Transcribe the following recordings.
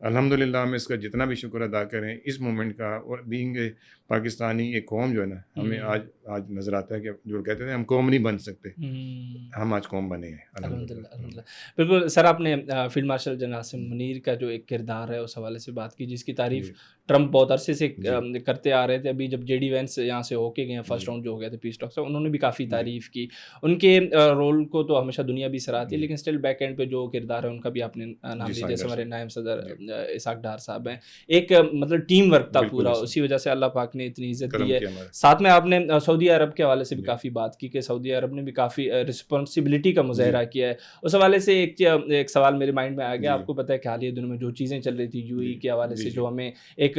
الحمدللہ ہم اس کا جتنا بھی شکر ادا کریں اس مومنٹ کا، اور بینگ پاکستانی ایک قوم جو ہے نا، ہمیں آج نظر آتا ہے کہ جو کہتے تھے ہم قوم نہیں بن سکتے، ہم آج قوم بنے ہیں الحمدللہ الحمدللہ. بالکل سر، آپ نے field marshal general Asim Munir کا جو ایک کردار ہے اس حوالے سے بات کی، جس کی تعریف ٹرمپ بہت عرصے سے کرتے آ رہے تھے. ابھی جب جے ڈی وینس یہاں سے ہو کے گئے ہیں، فرسٹ راؤنڈ جو ہو گیا تھا پیس ٹاک سے، انہوں نے بھی کافی تعریف کی. ان کے رول کو تو ہمیشہ دنیا بھی سراہتی ہے، لیکن اسٹل بیک اینڈ پہ جو کردار ہے ان کا بھی آپ نے نام لیا. جیسے ہمارے نائب صدر اسحاق ڈار صاحب ہیں، ایک مطلب ٹیم ورک تھا پورا، اسی وجہ سے اللہ پاک نے اتنی عزت دی ہے. ساتھ میں آپ نے سعودی عرب کے حوالے سے بھی کافی بات کی کہ سعودی عرب نے بھی کافی رسپانسبلٹی کا مظاہرہ کیا ہے. اس حوالے سے ایک سوال میرے مائنڈ میں آ گیا. آپ کو پتہ ہے کہ حالیہ دنوں میں جو چیزیں چل رہی تھی یو ای کے حوالے سے، جو ہمیں ایک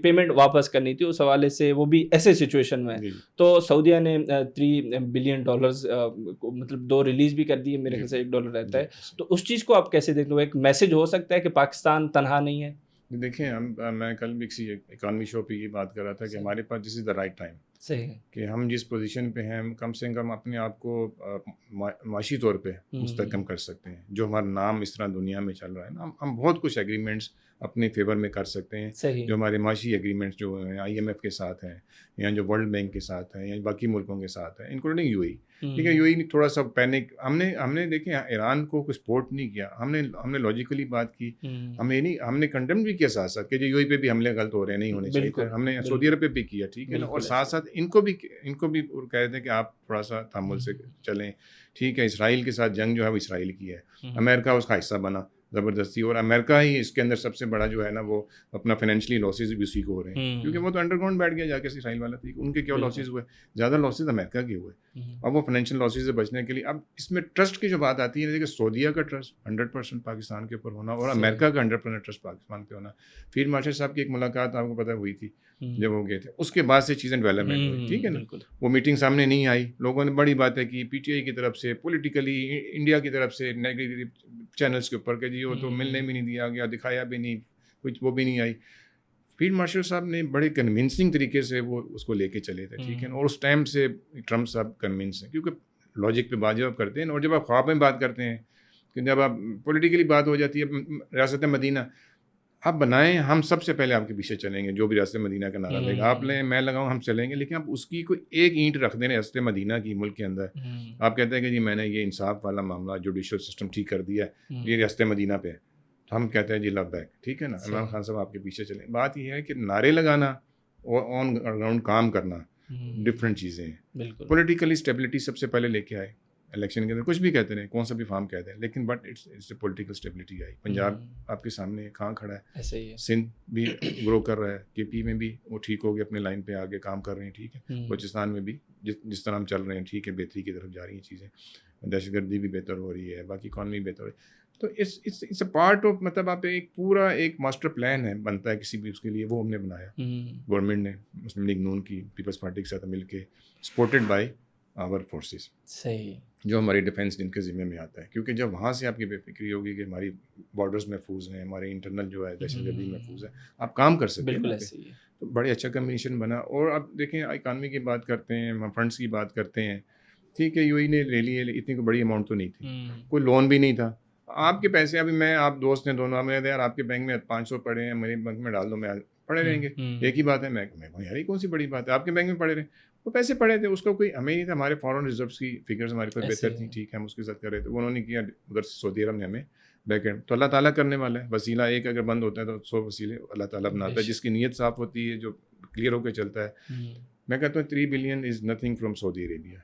پیمنٹ واپس کرنی تھی، اس حوالے سے وہ بھی ایسے سچویشن میں، تو سعودیہ نے $3 بلین مطلب 2 ریلیز بھی کر دی ہے، میرے خیال سے $1 رہتا ہے. تو اس چیز کو آپ کیسے دیکھتے ہو؟ ایک میسج ہو سکتا ہے کہ پاکستان تنہا نہیں ہے. دیکھیں، میں کل بھی کسی اکانومی شو پہ یہ بات کر رہا تھا کہ ہمارے پاس دس از دا رائٹ ٹائم، صحیح ہے کہ ہم جس پوزیشن پہ ہیں کم سے کم اپنے آپ کو معاشی طور پہ مستحکم کر سکتے ہیں. جو ہمارا نام اس طرح دنیا میں چل رہا ہے نا، ہم بہت کچھ ایگریمنٹس اپنے فیور میں کر سکتے ہیں. جو ہمارے معاشی ایگریمنٹس جو ہیں IMF کے ساتھ ہیں، یا جو ورلڈ بینک کے ساتھ ہیں، یا باقی ملکوں کے ساتھ ہیں، انکلوڈنگ یو اے. ٹھیک ہے، یو اے تھوڑا سا پینک، ہم نے دیکھیں ایران کو کوئی سپورٹ نہیں کیا، ہم نے لاجیکلی بات کی. ہم نے کنڈم بھی کیا ساتھ ساتھ کہ جو یو اے پہ بھی حملے غلط ہو رہے ہیں، نہیں ہونے چاہیے. ہم نے سعودی عرب پہ بھی کیا، ٹھیک ہے نا، اور ساتھ ساتھ ان کو بھی کہہ دیں کہ آپ تھوڑا سا تحمل سے چلیں. ٹھیک ہے، اسرائیل کے ساتھ جنگ جو ہے وہ اسرائیل کی ہے، امریکہ اس کا حصہ بنا زبردستی، اور امریکہ ہی اس کے اندر سب سے بڑا جو ہے نا وہ اپنا فائنینشلی لاسز بھی اسی کو ہو رہے ہیں، کیونکہ وہ تو انڈر گراؤنڈ بیٹھ گیا جا کے اسرائیل والا تھی. ان کے کیا لاسز ہوئے؟ زیادہ لاسز امریکہ کے ہوئے. اب وہ فائنینشیل لاسز سے بچنے کے لیے اب اس میں ٹرسٹ کی جو بات آتی ہے کہ سعودیہ کا ٹرسٹ 100% پاکستان کے اوپر ہونا، اور امریکہ کا 100% ٹرسٹ پاکستان پہ ہونا. فیلڈ مارشل صاحب کی ایک ملاقات آپ کو پتہ ہوئی تھی جب وہ گئے تھے، اس کے بعد سے چیزیں ڈیولپمنٹ ہوئی. ٹھیک ہے نا، وہ میٹنگ سامنے نہیں آئی، لوگوں نے بڑی باتیں کی PTI کی طرف سے، پولیٹیکلی انڈیا کی طرف سے نیگیٹو چینلز کے اوپر کہ جی وہ تو ملنے بھی نہیں دیا گیا، دکھایا بھی نہیں کچھ، وہ بھی نہیں آئی. فیلڈ مارشل صاحب نے بڑے کنونسنگ طریقے سے وہ اس کو لے کے چلے تھے. ٹھیک ہے نا، اور اس ٹائم سے ٹرمپ صاحب کنونس ہیں، کیونکہ لاجک پہ بات جب آپ کرتے ہیں، اور جب آپ خواب میں بات کرتے ہیں، کہ جب آپ پولیٹیکلی بات ہو جاتی ہے، ریاست مدینہ آپ بنائیں، ہم سب سے پہلے آپ کے پیچھے چلیں گے. جو بھی ریاست مدینہ کا نعرہ دے گا آپ لیں، میں لگاؤں، ہم چلیں گے. لیکن آپ اس کی کوئی ایک اینٹ رکھ دیں ریاست مدینہ کی ملک کے اندر، آپ کہتے ہیں کہ جی میں نے یہ انصاف والا معاملہ جوڈیشل سسٹم ٹھیک کر دیا ہے، یہ ریاست مدینہ پہ ہے، تو ہم کہتے ہیں جی لو بیک. ٹھیک ہے نا، عمران خان صاحب آپ کے پیچھے چلیں. بات یہ ہے کہ نعرے لگانا اور آن گراؤنڈ کام کرنا ڈفرینٹ چیزیں ہیں. پولیٹیکلی اسٹیبلٹی سب سے پہلے لے کے آئے الیکشن کے اندر، کچھ بھی کہتے رہے، کون سا بھی فارم کہتے ہیں، لیکن but it's a political stability I. Punjab آپ کے سامنے کہاں کھڑا ہے، سندھ بھی گرو کر رہا ہے، KP میں بھی وہ ٹھیک ہو گیا، اپنے لائن پہ آگے کام کر رہے ہیں. ٹھیک ہے، بلوچستان میں بھی جس طرح ہم چل رہے ہیں، ٹھیک ہے، بہتری کی طرف جا رہی ہیں چیزیں، دہشت گردی بھی بہتر ہو رہی ہے، باقی اکانومی بہتر ہو رہی ہے. تو اٹس اے پارٹ آف، مطلب آپ ایک پورا ایک ماسٹر پلان ہے بنتا ہے کسی بھی اس کے لیے، وہ ہم نے بنایا گورنمنٹ نے، مسلم لیگ نون کی پیپلز پارٹی کے ساتھ مل کے، سپورٹڈ بائی آور فورسز. صحیح، جو ہماری ڈیفینس جن کے ذمہ میں آتا ہے، کیونکہ جب وہاں سے آپ کی بے فکری ہوگی کہ ہماری بارڈرز محفوظ ہیں، ہمارے انٹرنل جو ہے دہشت گردی محفوظ ہے، آپ کام کر سکتے ہیں. تو بڑے اچھا کمبینیشن بنا. اور اب دیکھیں اکانومی کی بات کرتے ہیں، فنڈس کی بات کرتے ہیں. ٹھیک ہے، UAE نے لے لی ہے، اتنی کوئی بڑی اماؤنٹ تو نہیں تھی، کوئی لون بھی نہیں تھا. آپ کے پیسے ابھی میں آپ دوست ہیں دونوں، ہمیں یار آپ کے بینک میں 500 پڑے ہیں، میرے بینک میں ڈال دو، میں پڑے رہیں گے. ایک ہی بات ہے، میں یار یہ کون سی بڑی بات ہے، آپ کے بینک میں پڑے رہے. وہ پیسے پڑے تھے، اس کا کوئی ہمیں نہیں تھا. ہمارے فارن ریزروس کی فگرز ہمارے پاس بہتر تھیں. ٹھیک ہے، ہم اس کے ساتھ کر رہے تھے. انہوں نے کیا ادھر سے سعودی عرب نے ہمیں بیک اینڈ. تو اللہ تعالیٰ کرنے والا ہے. وسیلہ ایک اگر بند ہوتا ہے تو 100 وسیلے اللہ تعالیٰ بناتا ہے، جس کی نیت صاف ہوتی ہے، جو کلیئر ہو کے چلتا ہے. میں کہتا ہوں 3 billion is nothing from Saudi Arabia.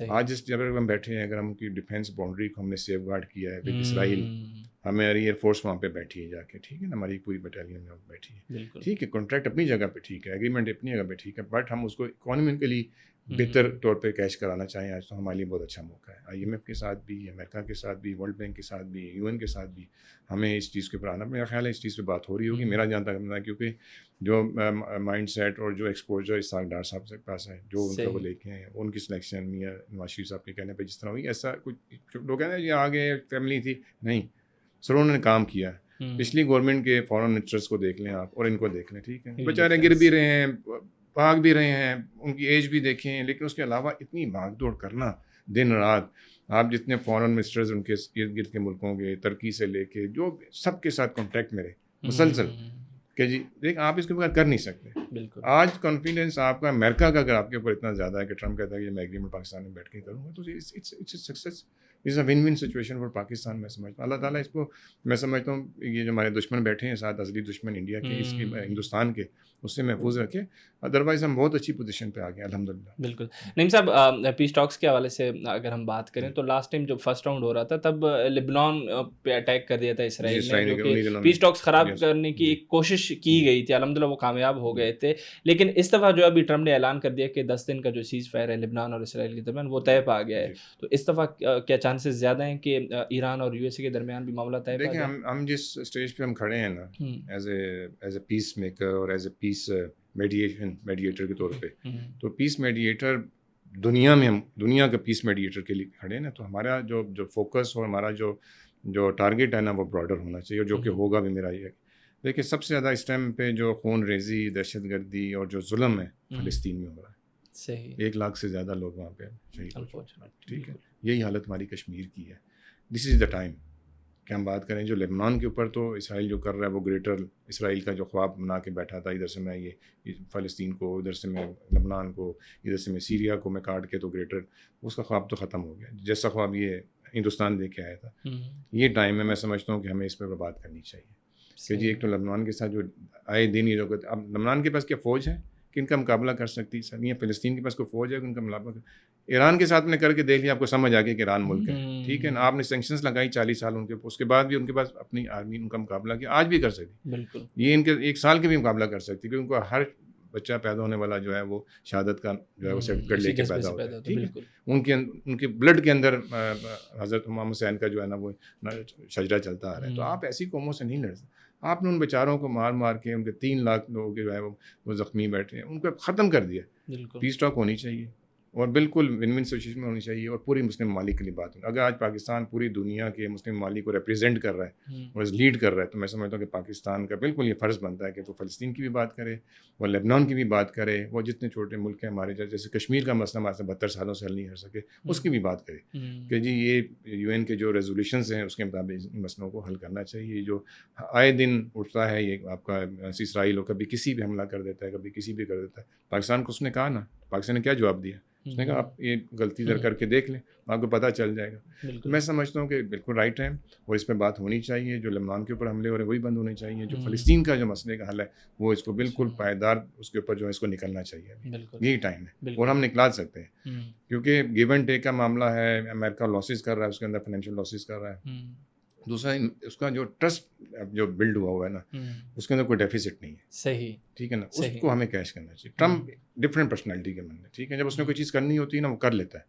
آج اس جگہ ہم بیٹھے ہیں، اگر ہم کی ڈیفینس باؤنڈری کو ہم نے سیف گارڈ کیا ہے ود اسرائیل، ہماری ایئر فورس وہاں پہ بیٹھی ہے جا کے. ٹھیک ہے نا، ہماری پوری بٹالین میں بیٹھی ہے. ٹھیک ہے، کانٹریکٹ اپنی جگہ پہ ٹھیک ہے، ایگریمنٹ اپنی جگہ پہ ٹھیک ہے، بٹ ہم اس کو اکانومیکلی بہتر طور پہ کیش کرانا چاہیں آج تو ہمارے لیے بہت اچھا موقع ہے. IMF کے ساتھ بھی، امریکہ کے ساتھ بھی، ورلڈ بینک کے ساتھ بھی، UN کے ساتھ بھی ہمیں اس چیز کے اوپر آنا. میرا خیال ہے اس چیز پہ بات ہو رہی ہوگی، میرا جانتا ہے، کیونکہ جو مائنڈ سیٹ اور جو ایکسپوجر اسحاق ڈار صاحب کے پاس ہے، جو ان کا وہ لے کے ہیں، ان کی سلیکشن میاں نواز شریف صاحب کے کہنے پہ جس طرح ہوئی، ایسا کچھ لوگ کہتے ہیں یہ آگے فیملی تھی، نہیں سر، انہوں نے کام کیا. پچھلی گورنمنٹ کے فارن منسٹرس کو دیکھ لیں آپ، اور ان کو دیکھ لیں. ٹھیک ہے، بیچارے گر بھی رہے ہیں، بھاگ بھی رہے ہیں، ان کی ایج بھی دیکھیں، لیکن اس کے علاوہ اتنی بھاگ دوڑ کرنا دن رات. آپ جتنے فارن منسٹرز ان کے ارد گرد کے ملکوں کے، ترکی سے لے کے، جو سب کے ساتھ کانٹیکٹ میں رہے. مسلسل کہ جی دیکھ آپ اس کے بغیر کر نہیں سکتے. بالکل آج کانفیڈنس آپ کا امریکہ کا اگر آپ کے اوپر اتنا زیادہ ہے کہ ٹرمپ کہتا ہے کہ میں ایگریمنٹ پاکستان میں بیٹھ کے کروں گا تو it's success, is a win win situation for Pakistan. میں سمجھتا ہوں اللہ تعالیٰ اس کو, میں سمجھتا ہوں یہ جو ہمارے دشمن بیٹھے ہیں ساتھ, اصلی دشمن انڈیا کے, اس کی ہندوستان کے, اس سے محفوظ رکھے. ادروائز ہم بہت اچھی پوزیشن پہ آ گئے الحمد للہ. بالکل. نعیم صاحب, پیس ٹاکس کے حوالے سے اگر ہم بات کریں تو لاسٹ ٹائم جب فرسٹ راؤنڈ ہو رہا تھا تب لبنان پہ اٹیک کر دیا تھا اسرائیل نے, جو کہ پیس ٹاکس خراب کرنے کی ایک کوشش کی گئی تھی. الحمدللہ وہ کامیاب ہو گئے تھے, لیکن اس دفعہ جو ابھی ٹرمپ نے اعلان کر دیا کہ 10 دن کا جو سیز فائر ہے لبنان اور اسرائیل کے درمیان وہ طے پا گیا ہے, تو اس دفعہ کیا چانسز زیادہ ہیں کہ ایران اور یو ایس اے کے درمیان بھی معاملہ طے پا دیکھیں جائے؟ ہم جس اسٹیج پہ ہم کھڑے ہیں نا ایز اے پیس میکر اور ایز اے پیس میڈیٹر کے طور پہ, تو پیس میڈیٹر دنیا میں, ہم دنیا کا پیس میڈیٹر کے لیے کھڑے ہیں نا, تو ہمارا جو فوکس اور ہمارا جو ٹارگیٹ ہے نا وہ براڈر ہونا چاہیے, اور جو کہ ہوگا بھی میرا یہ. دیکھیں سب سے زیادہ اس ٹائم پہ جو خون ریزی, دہشت گردی اور جو ظلم ہے فلسطین میں ہو رہا ہے. صحیح, 1 لاکھ سے زیادہ لوگ وہاں پہ شہید ہو چکے ہیں. ٹھیک ہے, بالکل. یہی حالت ہماری کشمیر کی ہے. دس از دا ٹائم کہ ہم بات کریں جو لیبنان کے اوپر, تو اسرائیل جو کر رہا ہے وہ گریٹر اسرائیل کا جو خواب بنا کے بیٹھا تھا, ادھر سے میں یہ فلسطین کو, ادھر سے میں لبنان کو, ادھر سے میں سیریا کو میں کاٹ کے, تو گریٹر اس کا خواب تو ختم ہو گیا جیسا خواب یہ ہندوستان لے کے آیا تھا. یہ ٹائم ہے, میں سمجھتا ہوں کہ ہمیں اس پہ بات کرنی چاہیے کہ جی ایک تو لبنان کے ساتھ جو آئے دن یہ جو, اب لبنان کے پاس کیا فوج ہے کہ ان کا مقابلہ کر سکتی ہے, یہ فلسطین کے پاس کوئی فوج ہے کہ ان کا مقابلہ ایران کے ساتھ میں کر کے دیکھ لیا, آپ کو سمجھ آ گیا کہ ایران ملک ہے. ٹھیک ہے نا, آپ نے سینکشنز لگائی 40 سال ان کے, اس کے بعد بھی ان کے پاس اپنی آرمی ان کا مقابلہ کیا, آج بھی کر سکتی. بالکل, یہ ان کے 1 سال کے بھی مقابلہ کر سکتی, کیونکہ ان کو ہر بچہ پیدا ہونے والا جو ہے وہ شہادت کا جو ہے وہ سرٹیفکیٹ لے کے پیدا ہوتا ہے. ٹھیک ہے, ان کے بلڈ کے اندر حضرت امام حسین کا جو ہے نا وہ شجرہ چلتا آ رہا ہے. تو آپ ایسی قوموں سے نہیں لڑ سکتے. آپ نے ان بیچاروں کو مار مار کے, ان کے 3 لاکھ لوگ جو ہے وہ زخمی بیٹھے ہیں, ان کو ختم کر دیا. پیس ٹاک ہونی چاہیے اور بالکل ون ون سچویشن میں ہونی چاہیے, اور پوری مسلم ممالک کے لیے بات ہونی. اگر آج پاکستان پوری دنیا کے مسلم ممالک کو ریپرزینٹ کر رہا ہے اور لیڈ کر رہا ہے, تو میں سمجھتا ہوں کہ پاکستان کا بالکل یہ فرض بنتا ہے کہ وہ فلسطین کی بھی بات کرے, وہ لیبنان کی بھی بات کرے, وہ جتنے چھوٹے ملک ہیں ہمارے, جیسے کشمیر کا مسئلہ ہمارے سے 72 سالوں سے حل نہیں کر سکے, اس کی بھی بات کرے کہ جی یہ یو این کے جو ریزولیوشنز ہیں اس کے مطابق ان مسئلوں کو حل کرنا چاہیے. جو آئے دن اٹھتا ہے یہ آپ کا اسرائیل, کبھی کسی بھی حملہ کر دیتا ہے, کبھی کسی بھی کر دیتا ہے. پاکستان کو اس نے کہا نا, پاکستان نے کیا جواب دیا, اس نے کہا آپ یہ غلطی ادھر کر کے دیکھ لیں, آپ کو پتہ چل جائے گا. تو میں سمجھتا ہوں کہ بالکل رائٹ ہے, اور اس پہ بات ہونی چاہیے. جو لبنان کے اوپر حملے ہو رہے ہیں وہی بند ہونے چاہیے. جو فلسطین کا جو مسئلے کا حل ہے وہ اس کو بالکل پائیدار, اس کے اوپر جو ہے اس کو نکلنا چاہیے. یہی ٹائم ہے, اور ہم نکلا سکتے ہیں, کیونکہ گیو اینڈ ٹیک کا معاملہ ہے. امریکہ لاسز کر رہا ہے, اس کے اندر فائنینشیل لاسز کر رہا ہے. دوسرا اس کا جو ٹرسٹ جو بلڈ ہوا ہے نا, اس کے اندر کوئی ڈیفیسٹ نہیں ہے. صحیح, ٹھیک ہے نا, اس کو ہمیں کیش کرنا چاہیے. ٹرمپ ڈفرینٹ پرسنالٹی کے بندے, ٹھیک ہے, جب اس نے کوئی چیز کرنی ہوتی ہے نا وہ کر لیتا ہے,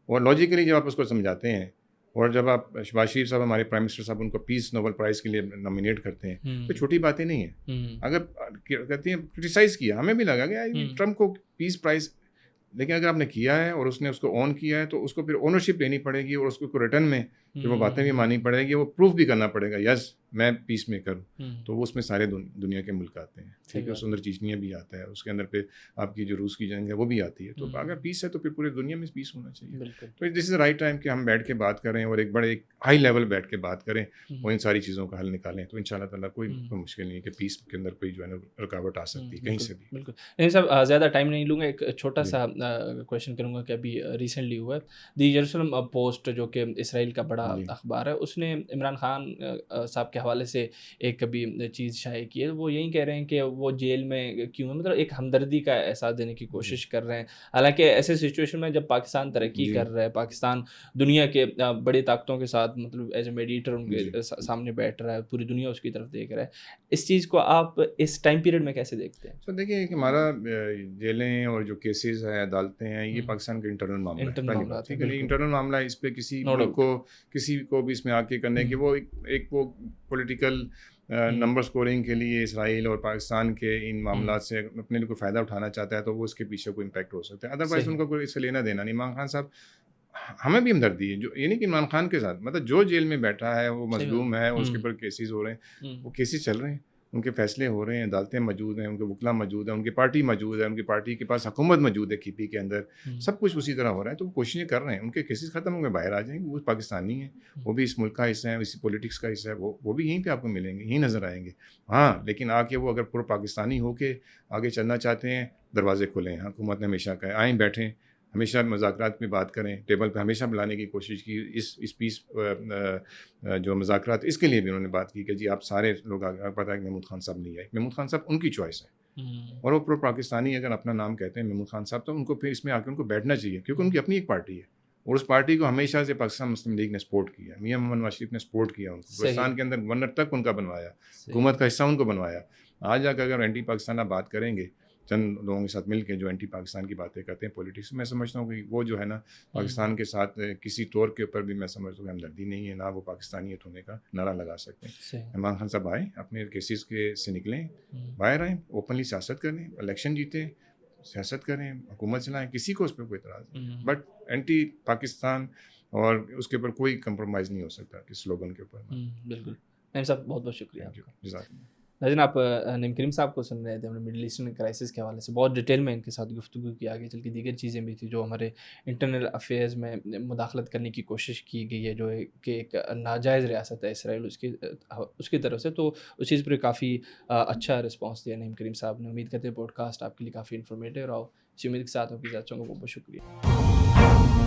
اور لاجیکلی جب آپ اس کو سمجھاتے ہیں, اور جب آپ شہباز شریف صاحب ہمارے پرائم منسٹر صاحب ان کو پیس نوبل پرائز کے لیے نامینیٹ کرتے ہیں, تو چھوٹی باتیں نہیں ہیں. اگر کہتے ہیں کرٹیسائز کیا, ہمیں بھی لگا کہ ٹرمپ کو پیس پرائز, لیکن اگر آپ نے کیا ہے اور اس نے اس کو آن کیا ہے تو اس کو پھر اونرشپ لینی پڑے گی, اور اس کو ریٹرن میں جو وہ باتیں بھی ماننی پڑے گی, وہ پروف بھی کرنا پڑے گا یس میں پیس میکر ہوں. تو وہ اس میں سارے دنیا کے ملک آتے ہیں. ٹھیک ہے, اس اندر چیچنیا بھی آتا ہے, اس کے اندر پہ آپ کی جو روس کی جنگ ہے وہ بھی آتی ہے. تو اگر پیس ہے تو پھر پورے دنیا میں پیس ہونا چاہیے. تو دس از رائٹ ٹائم کہ ہم بیٹھ کے بات کریں, اور ایک بڑے ایک ہائی لیول بیٹھ کے بات کریں, اور ان ساری چیزوں کا حل نکالیں. تو ان شاء اللہ تعالیٰ کوئی مشکل نہیں ہے کہ پیس کے اندر کوئی جو ہے نا رکاوٹ آ سکتی ہے کہیں سے بھی. بالکل. نہیں صاحب, زیادہ ٹائم نہیں لوں گا, ایک چھوٹا سا کویشچن کروں گا کہ ابھی ریسنٹلی ہوا ہے دی یروشلم پوسٹ, جو کہ اسرائیل کا بڑا اخبار ہے, اس نے عمران خان صاحب کے حوالے سے ایک کبھی چیز شائع کی ہے. وہ یہی کہہ رہے ہیں کہ وہ جیل میں کیوں ہے, مطلب ایک ہمدردی کا احساس دینے کی کوشش کر رہے ہیں. حالانکہ ایسے سچویشن میں جب پاکستان ترقی کر رہا ہے, پاکستان دنیا کے بڑی طاقتوں کے ساتھ مطلب ایز اے میڈیٹر ان کے سامنے بیٹھ رہا ہے, پوری دنیا اس کی طرف دیکھ رہا ہے, اس چیز کو آپ اس ٹائم پیریڈ میں کیسے دیکھتے ہیں؟ تو دیکھیے کہ ہمارا جیلیں اور جو کیسز ہیں, عدالتیں ہیں, یہ پاکستان کا انٹرنل معاملہ ہے. ٹھیک ہے, انٹرنل معاملہ ہے, اس پہ کسی کو بھی اس میں آ کے کرنے کہ وہ ایک وہ پولیٹیکل نمبر سکورنگ کے لیے اسرائیل اور پاکستان کے ان معاملات سے اپنے لیے کوئی فائدہ اٹھانا چاہتا ہے, تو وہ اس کے پیچھے کوئی امپیکٹ ہو سکتا ہے. ادروائز ان کا کوئی اس سے لینا دینا نہیں. عمران خان صاحب ہمیں بھی ہمدردی ہے, جو یہ نہیں کہ عمران خان کے ساتھ, مطلب جو جیل میں بیٹھا ہے وہ مظلوم ہے, اور اس کے اوپر کیسز ہو رہے ہیں, وہ کیسز چل رہے ہیں, ان کے فیصلے ہو رہے ہیں, عدالتیں موجود ہیں, ان کے وکلا موجود ہیں, ان کی پارٹی موجود ہے, ان کی پارٹی کے پاس حکومت موجود ہے KP کے اندر, سب کچھ اسی طرح ہو رہا ہے. تو وہ کوششیں کر رہے ہیں, ان کے کیسز ختم ہوں گے باہر آ جائیں گے, وہ پاکستانی ہیں, وہ بھی اس ملک کا حصہ ہے, اسی پولیٹکس کا حصہ ہے, وہ بھی یہیں پہ آپ کو ملیں گے, یہیں نظر آئیں گے. ہاں لیکن آ کے وہ اگر پورا پاکستانی ہو کے آگے چلنا چاہتے ہیں, دروازے کھلے ہیں. حکومت نے ہمیشہ کہا آئیں بیٹھیں, ہمیشہ مذاکرات پہ بات کریں, ٹیبل پہ ہمیشہ بلانے کی کوشش کی. اس پیس جو مذاکرات اس کے لیے بھی انہوں نے بات کی کہ جی آپ سارے لوگ پتہ ہے کہ محمود خان صاحب نہیں آئے. محمود خان صاحب ان کی چوائس ہے, اور وہ پرو پاکستانی اگر اپنا نام کہتے ہیں محمود خان صاحب, تو ان کو پھر اس میں آ کے ان کو بیٹھنا چاہیے, کیونکہ ان کی اپنی ایک پارٹی ہے, اور اس پارٹی کو ہمیشہ سے پاکستان مسلم لیگ نے سپورٹ کیا. میاں محمد نواز شریف نے سپورٹ کیا ان کو, پاکستان کے اندر گورنر تک ان کا بنوایا, حکومت کا حصہ ان کو بنوایا. آج جا کے اگر اینٹی پاکستان آپ بات کریں گے چند لوگوں کے ساتھ مل کے جو اینٹی پاکستان کی باتیں کرتے ہیں پولیٹکس, میں سمجھتا ہوں کہ وہ جو ہے نا پاکستان کے ساتھ کسی طور کے اوپر بھی میں سمجھتا ہوں کہ ہمدردی نہیں ہے, نہ وہ پاکستانیت ہونے کا نعرہ لگا سکتے ہیں. عمران خان صاحب آئیں, اپنے کیسز کے سے نکلیں, باہر آئیں, اوپنلی سیاست کریں, الیکشن جیتیں, سیاست کریں, حکومت چلائیں, کسی کو اس پہ کوئی اعتراض نہیں. بٹ اینٹی پاکستان اور اس کے اوپر کوئی کمپرومائز نہیں ہو سکتا کہ سلوگن کے اوپر. بالکل نعیم صاحب, بہت بہت شکریہ آپ کا. جزاک اللہ. ناظرین, آپ نعیم کریم صاحب کو سن رہے تھے, ہم نے مڈل ایسٹرن کرائسس کے حوالے سے بہت ڈیٹیل میں ان کے ساتھ گفتگو کی. آگے چل کے دیگر چیزیں بھی تھیں جو ہمارے انٹرنل افیئرز میں مداخلت کرنے کی کوشش کی گئی ہے, جو ہے کہ ایک ناجائز ریاست ہے اسرائیل اس کی طرف سے, تو اس چیز پر کافی اچھا رسپانس دیا نعیم کریم صاحب نے. امید کرتے ہیں پوڈ کاسٹ آپ کے لیے کافی انفارمیٹیو رہا ہو. اسی امید کے ساتھ آپ کی ذات کو بہت بہت شکریہ.